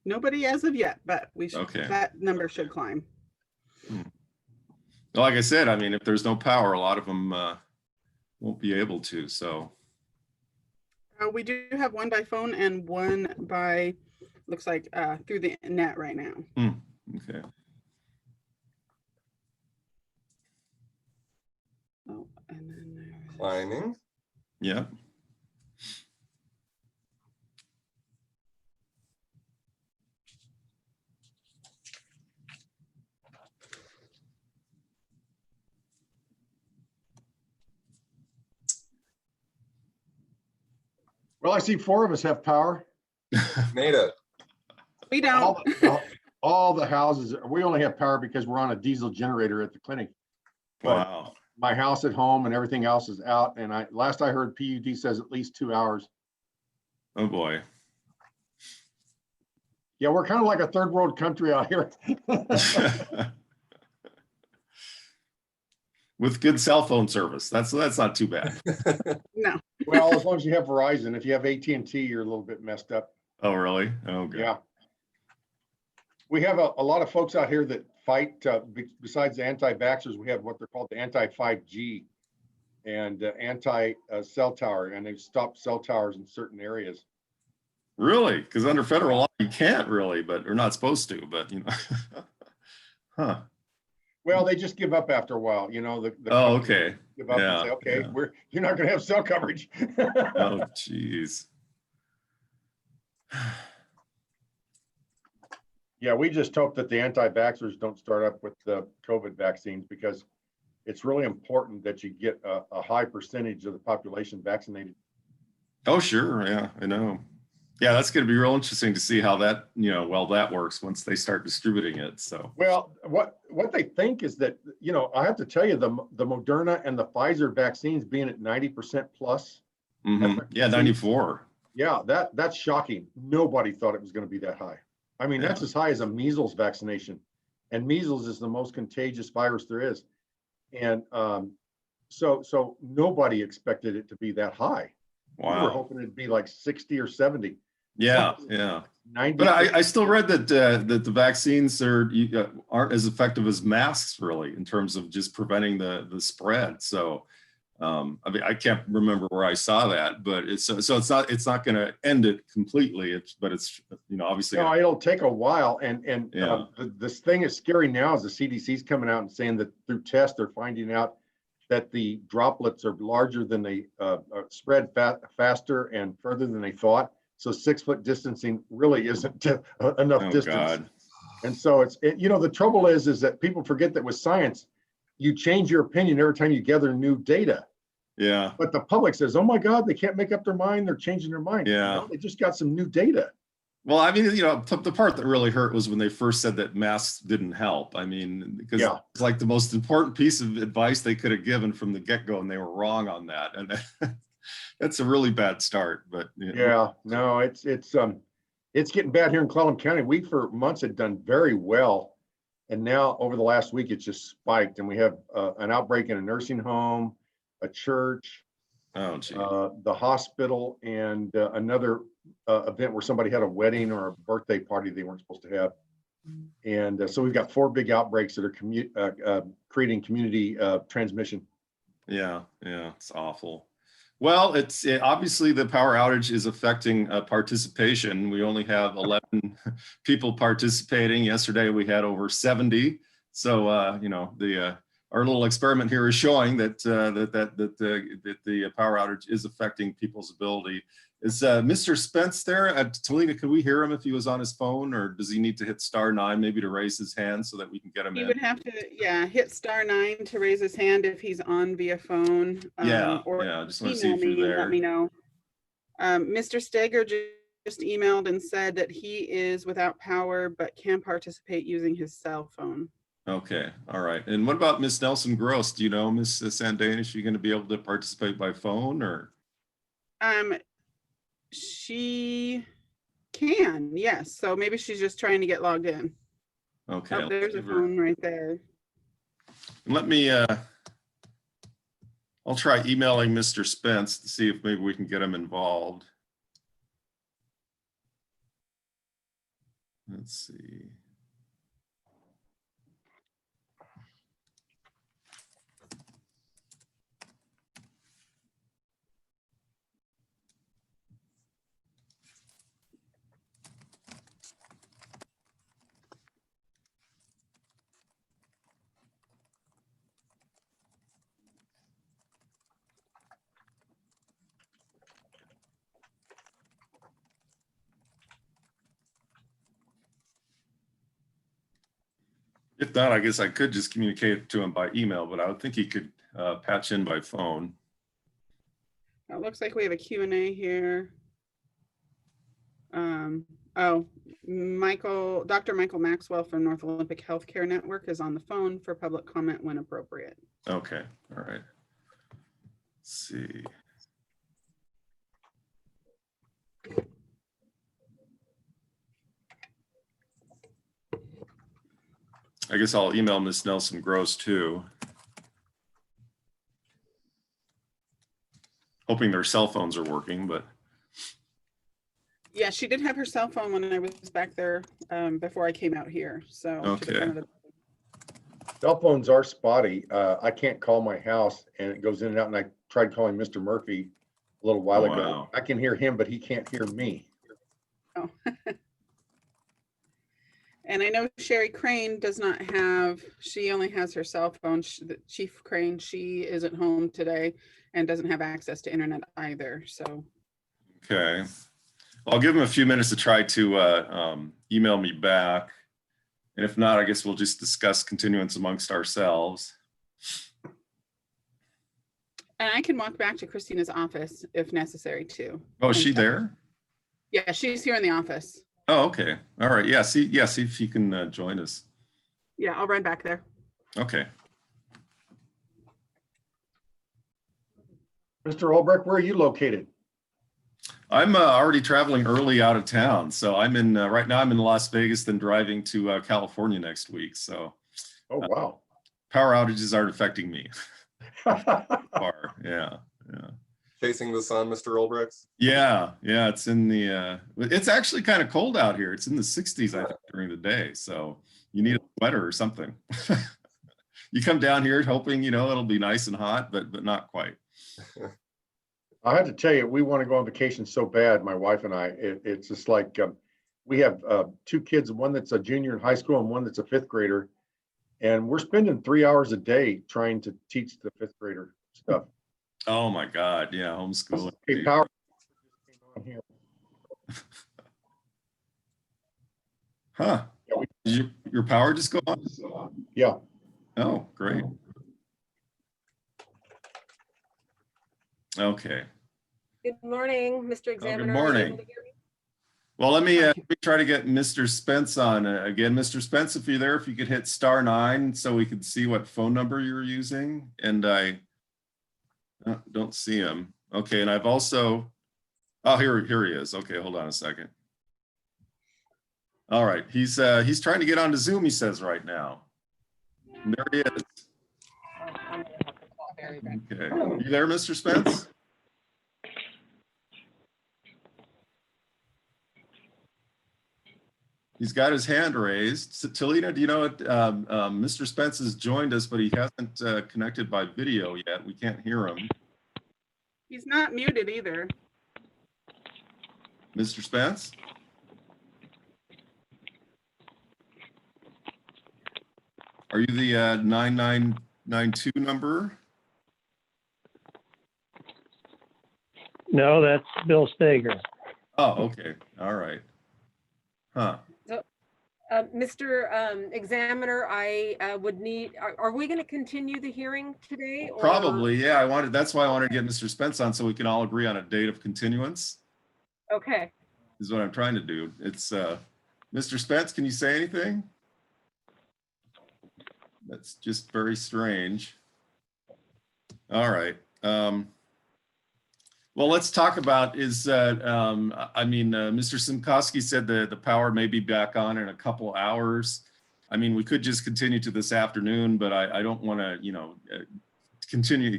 Nobody as of yet, but we should, Okay. that number should climb. Like I said, I mean, if there's no power, a lot of them won't be able to. So We do have one by phone and one by, looks like through the net right now. okay. Oh, and then there's... Climbing. Yeah. Well, I see 4 of us have power. Made it. We don't. All the houses, we only have power because we're on a diesel generator at the clinic. But Wow. my house at home and everything else is out. And last I heard, PUD says at least 2 hours. Oh boy. Yeah, we're kind of like a third world country out here. With good cell phone service. That's not too bad. No. Well, as long as you have Verizon. If you have AT&T, you're a little bit messed up. Oh, really? Oh, good. Yeah. We have a lot of folks out here that fight, besides the anti-vaxxers, we have what they're called the anti-5G and anti-cell tower, and they've stopped cell towers in certain areas. Really? Because under federal law, you can't really, but you're not supposed to, but you know. Huh. Well, they just give up after a while, you know, the Oh, companies okay. give up and Yeah, say, okay, yeah. you're not going to have cell coverage. Oh, geez. Yeah, we just hope that the anti-vaxxers don't start up with the COVID vaccines, because it's really important that you get a high percentage of the population vaccinated. Oh, sure. Yeah, I know. Yeah, that's going to be real interesting to see how that, you know, well, that works once they start distributing it. So, Well, what they think is that, you know, I have to tell you, the Moderna and the Pfizer vaccines being at 90% plus. yeah, 94. Yeah, that's shocking. Nobody thought it was going to be that high. I mean, that's Yeah. as high as a measles vaccination, and measles is the most contagious virus there is. And so nobody expected it to be that high. We were Wow. hoping it'd be like 60 or 70. Yeah, yeah. 90. But I still read that that the vaccines aren't as effective as masks, really, in terms of just preventing the spread. So, I mean, I can't remember where I saw that, but it's not going to end it completely. But it's, you know, obviously. No, it'll take a while, and Yeah. this thing is scary now. Is the CDC's coming out and saying that through tests they're finding out that the droplets are larger than they spread faster and further than they thought. So 6-foot distancing really isn't enough Oh, distance. God. And so you know, the trouble is that people forget that with science, you change your opinion every time you gather new data. Yeah. But the public says, oh my God, they can't make up their mind. They're changing their mind. Yeah. No, they just got some new data. Well, I mean, you know, the part that really hurt was when they first said that masks didn't help. I mean, because it's like the most important piece of advice they could have given from the get-go, and they were wrong on that. And that's a really bad start. But you know. Yeah, no, it's getting bad here in Clallam County. We for months had done very well, and now over the last week it's just spiked, and we have an outbreak in a nursing home, a church, Oh, gee. the hospital, and another event where somebody had a wedding or a birthday party they weren't supposed to have. And so we've got 4 big outbreaks that are creating community transmission. Yeah, it's awful. Well, obviously the power outage is affecting participation. We only have 11 people participating. Yesterday we had over 70. So you know, our little experiment here is showing that the power outage is affecting people's ability. Is Mr. Spence there? Talina, could we hear him if he was on his phone, or does he need to hit *9 maybe to raise his hand so that we can get him in? He would have to, hit *9 to raise his hand if he's on via phone. Or just want to see if you're there. Let me know. Mr. Steger just emailed and said that he is without power but can participate using his cell phone. Okay, all right. And what about Miss Nelson Gross? Do you know Miss Sandane? Is she going to be able to participate by phone, or? She can, yes. So maybe she's just trying to get logged in. Okay. Oh, there's a phone right there. Let me, I'll try emailing Mr. Spence to see if maybe we can get him involved. Let's see. If not, I guess I could just communicate to him by email, but I would think he could patch in by phone. It looks like we have a Q&A here. Oh, Dr. Michael Maxwell from North Olympic Healthcare Network is on the phone for public comment when appropriate. Okay, all right. Let's see. I guess I'll email Miss Nelson Gross too. Hoping their cell phones are working, but. Yeah, she did have her cell phone when I was back there before I came out here. So to the front of the- Cell phones are spotty. I can't call my house and it goes in and out, and I tried calling Mr. Murphy a little while ago. Wow. I can hear him, but he can't hear me. Oh. And I know Sherry Crane does not have, she only has her cell phone. Chief Crane, she isn't home today and doesn't have access to internet either. So. Okay. I'll give him a few minutes to try to email me back. And if not, I guess we'll just discuss continuance amongst ourselves. And I can walk back to Christina's office if necessary too. Oh, is she there? Yeah, she's here in the office. Oh, okay. All right. Yeah, see if he can join us. Yeah, I'll run back there. Okay. Mr. Albrecht, where are you located? I'm already traveling early out of town. So I'm in, right now I'm in Las Vegas, then driving to California next week. So. Oh, wow. Power outages aren't affecting me. Far. Yeah. Chasing the sun, Mr. Albrecht? Yeah, it's in the, it's actually kind of cold out here. It's in the 60s, I think, during the day. So you need a sweater or something. You come down here hoping, it'll be nice and hot, but not quite. I had to tell you, we want to go on vacation so bad, my wife and I. It's just like we have two kids, one that's a junior in high school and one that's a fifth grader. And we're spending 3 hours a day trying to teach the fifth grader stuff. Oh my God. Yeah. Homeschooling. Hey, power came on here. Huh. Yeah, Did your power just go on? Yeah. Oh, great. Okay. Good morning, Mr. Examiner. Are you morning. able to hear me? Well, let me try to get Mr. Spence on again. Mr. Spence, if you're there, if you could hit *9 so we could see what phone number you're using. And I don't see him. Okay, and I've also, oh, here he is. Okay, hold on a second. All right, he's trying to get onto Zoom, he says right now. And there he is. Okay, you there, Mr. Spence? He's got his hand raised. So, Talina, do you know what? Mr. Spence has joined us, but he hasn't connected by video yet. We can't hear him. He's not muted either. Mr. Spence? Are you the 9992 number? No, that's Bill Stager. Oh, okay. All right. Huh. Mr. Examiner, I would need, are we going to continue the hearing today? Or? Probably, yeah. That's why I wanted to get Mr. Spence on so we can all agree on a date of continuance. Okay. Is what I'm trying to do. It's Mr. Spence, can you say anything? That's just very strange. All right. Well, let's talk about Mr. Simkowski said the power may be back on in a couple hours. I mean, we could just continue to this afternoon, but I don't want to,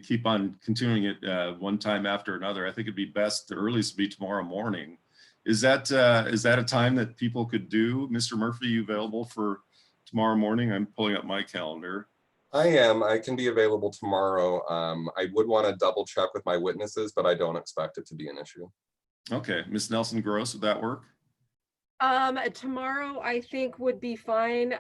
keep on continuing it one time after another. I think it'd be best, the earliest would be tomorrow morning. Is that a time that people could do? Mr. Murphy, you available for tomorrow morning? I'm pulling up my calendar. I am. I can be available tomorrow. I would want to double check with my witnesses, but I don't expect it to be an issue. Okay, Ms. Nelson Gross, would that work? Tomorrow I think would be fine.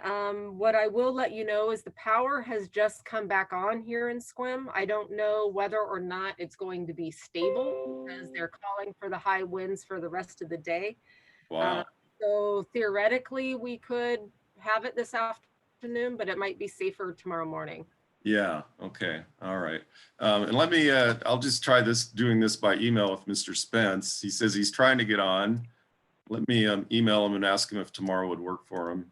What I will let you know is the power has just come back on here in Sequim. I don't know whether or not it's going to be stable because they're calling for the high winds for the rest of the day. Wow. So theoretically, we could have it this afternoon, but it might be safer tomorrow morning. Yeah, okay, all right. And let me, I'll just try doing this by email with Mr. Spence. He says he's trying to get on. Let me email him and ask him if tomorrow would work for him.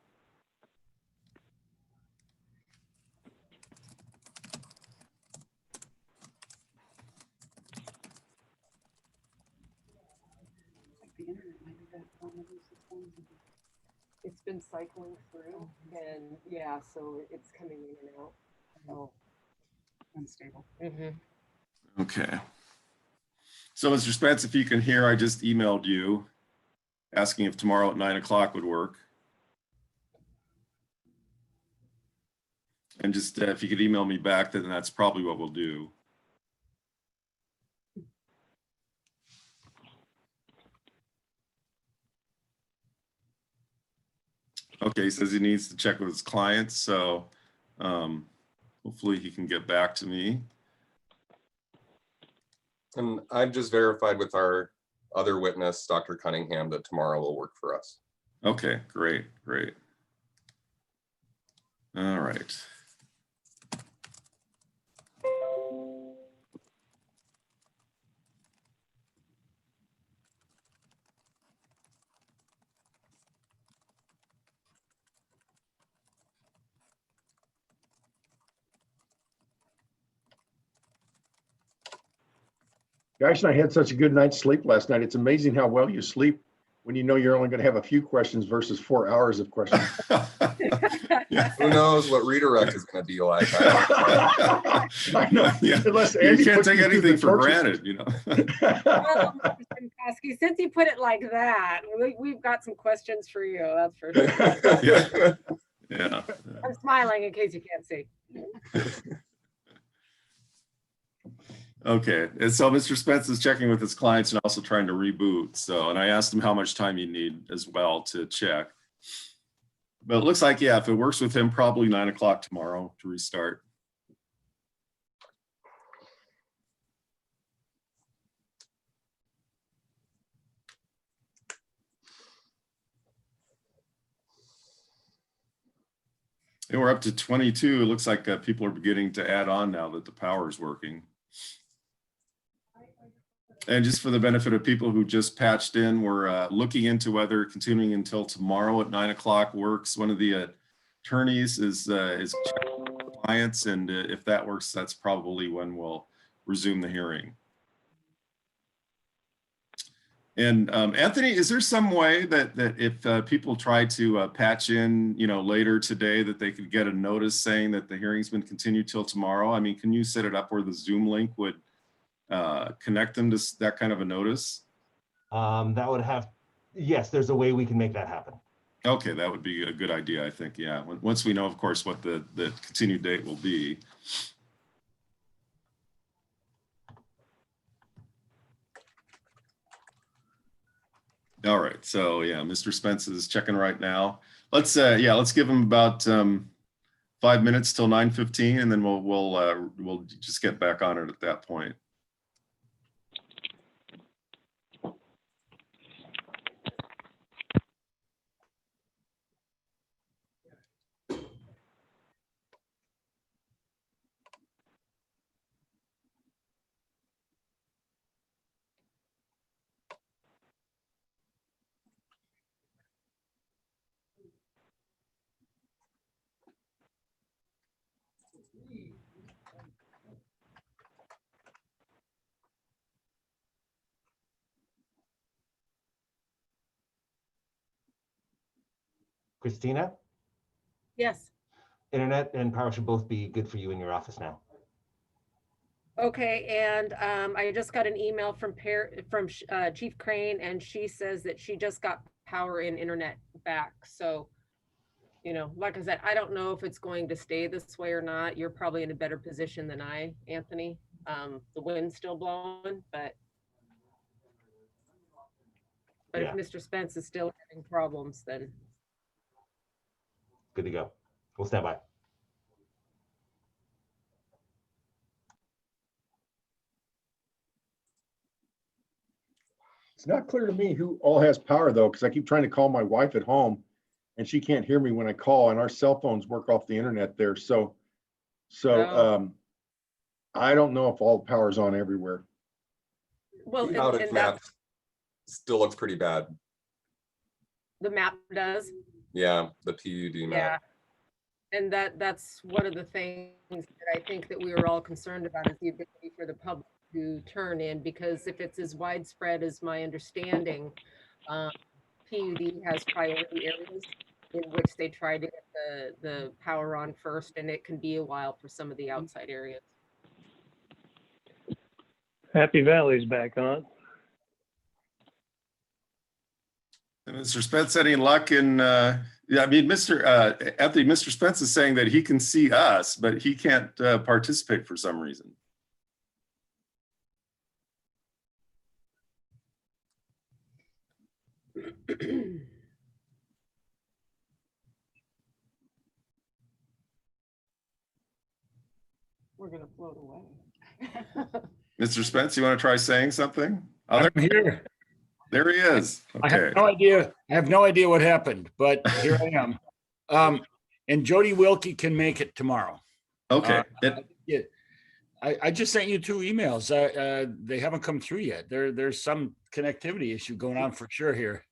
It's been cycling through and yeah, so it's coming in and out. Oh, unstable. Okay. So Mr. Spence, if you can hear, I just emailed you asking if tomorrow at 9 o'clock would work. And just if you could email me back, then that's probably what we'll do. Okay, he says he needs to check with his clients, so hopefully he can get back to me. And I've just verified with our other witness, Dr. Cunningham, that tomorrow will work for us. Okay, great, great. All right. Gosh, I had such a good night's sleep last night. It's amazing how well you sleep when you know you're only going to have a few questions versus 4 hours of questions. Yeah. Who knows what redirect is going to be like? I know. Yeah. Unless You Andy can't puts take you through anything the for torture granted, you know. Well, Mr. Simkowski, since you put it like that, we've got some questions for you, that's for sure. Yeah. Yeah. I'm smiling in case you can't see. Okay, and so Mr. Spence is checking with his clients and also trying to reboot. So, and I asked him how much time you need as well to check. But it looks like, yeah, if it works with him, probably 9 o'clock tomorrow to restart. And we're up to 22. It looks like people are beginning to add on now that the power is working. And just for the benefit of people who just patched in, we're looking into whether continuing until tomorrow at 9 o'clock works. One of the attorneys is checking with clients, and if that works, that's probably when we'll resume the hearing. And Anthony, is there some way that if people try to patch in, you know, later today, that they could get a notice saying that the hearing's been continued till tomorrow? I mean, can you set it up where the Zoom link would connect them to that kind of a notice? That would have, yes, there's a way we can make that happen. Okay, that would be a good idea, I think. Yeah, once we know, of course, what the continued date will be. All right, so yeah, Mr. Spence is checking right now. Let's give him about 5 minutes till 9:15, and then we'll just get back on it at that point. Christina, Yes, internet and power should both be good for you in your office now. Okay, and I just got an email from Chief Crane, and she says that she just got power and internet back. So, you know, like I said, I don't know if it's going to stay this way or not. You're probably in a better position than I, Anthony. The wind's still blowing, but if Yeah. Mr. Spence is still having problems, then Good to go. We'll stand by. It's not clear to me who all has power though, because I keep trying to call my wife at home and she can't hear me when I call, and our cell phones work off the internet there. So Oh. I don't know if all the power's on everywhere. well, The and outage map that's still looks pretty bad. the map does. Yeah, the PUD Yeah. map. And that's one of the things that I think that we were all concerned about is the ability for the public to turn in, because if it's as widespread as my understanding, PUD has priority areas in which they try to get the power on first, and it can be a while for some of the outside areas. Happy Valley's back on. And Mr. Spence, any luck in, yeah, I mean, Anthony, Mr. Spence is saying that he can see us, but he can't participate for some reason. We're gonna float away. Mr. Spence, you want to try saying something? I'm here. There he is. I Okay. have no idea. I have no idea what happened, but here I am. And Jody Wilkie can make it tomorrow. Okay. I just sent you 2 emails. They haven't come through yet. There's some connectivity issue going on for sure here.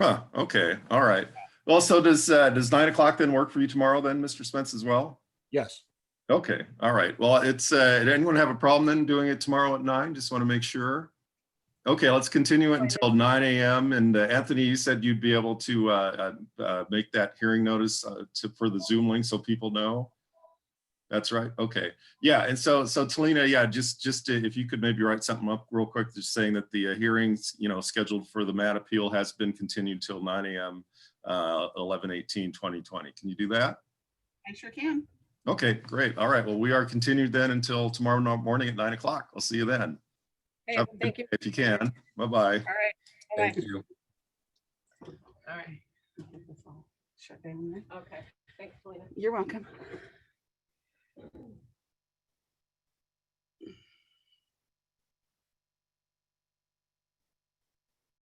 Huh, okay. All right. Well, so does 9 o'clock then work for you tomorrow then, Mr. Spence, as well? Yes. Okay. All right. Well, it's, did anyone have a problem then doing it tomorrow at 9? Just want to make sure. Okay, let's continue it until 9 a.m. And Anthony, you said you'd be able to make that hearing notice for the Zoom link so people know. That's right. Okay. Yeah. And so Talina, yeah, just if you could maybe write something up real quick, just saying that the hearings, scheduled for the MAT appeal has been continued till 9 a.m. 11/18/2020. Can you do that? I sure can. Okay, great. All right. Well, we are continued then until tomorrow morning at 9 o'clock. I'll see you then. Hey, Have a good thank you. day if you can. Bye-bye. All right. Thank Bye-bye. you. All right. Shut down there. Okay. Thanks, Selena. You're welcome.